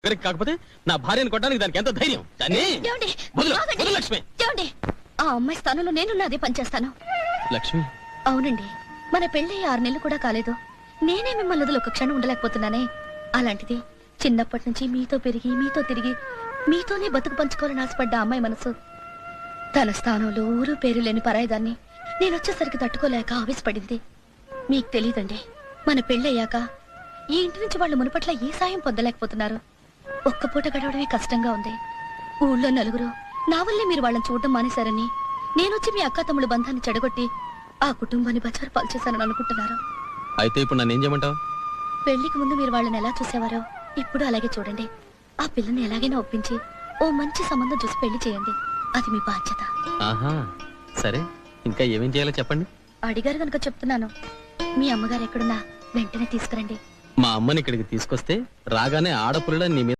పెరిగి కాకపోతే నా భార్యను కొట్టడానికి దానికి ఎంత ధైర్యం దాన్ని ఏమండి? వదలు, ఆగండి. వదలు లక్ష్మి. ఏమండి? ఆ అమ్మాయి స్థానంలో నేను అదే పని చేస్తాను. లక్ష్మి అవునండి, మన పెళ్లి 6 నెలలు కూడా కాలేదు. నేనే మిమ్మల్ని వదిలి ఒక క్షణం ఉండలేకపోతున్నానే. అలాంటిది చిన్నప్పటి నుంచి మీతో పెరిగి మీతో తిరిగి మీతోనే బతుకు పంచుకోవాలని ఆశపడ్డ అమ్మాయి మనసు తన స్థానంలో ఊరు పేరు లేని పరాయిదాన్ని నేను వచ్చేసరికి తట్టుకోలేక ఆవేశపడింది. మీకు తెలీదండి, మన పెళ్ళయ్యాక ఈ ఇంటి నుంచి వాళ్ళు మునుపట్ల ఏ సాయం పొందలేకపోతున్నారు. ఒక్క పూట గడవడమే కష్టంగా ఉంది. ఊళ్ళో నలుగురు నా వల్లే మీరు వాళ్ళని చూడటం మానేశారని, నేనొచ్చి మీ అక్క తమ్ముడు బంధాన్ని చెడగొట్టి ఆ కుటుంబాన్ని బచారు పాలు చేశానని అనుకుంటున్నారు. అయితే ఇప్పుడు నన్ను ఏం చేయమంటావు? పెళ్లికి ముందు మీరు వాళ్ళని ఎలా చూసేవారో ఇప్పుడు అలాగే చూడండి. ఆ పిల్లని ఎలాగైనా ఒప్పించి ఓ మంచి సంబంధం చూసి పెళ్లి చేయండి. అది మీ బాధ్యత. ఆహా సరే, ఇంకా ఏమేం చేయాలో చెప్పండి. అడిగారు కనుక చెప్తున్నాను. మీ అమ్మగారు ఎక్కడున్నా వెంటనే తీసుకురండి. మా అమ్మని ఇక్కడికి తీసుకొస్తే రాగానే ఆడపుల్ల నీ మీద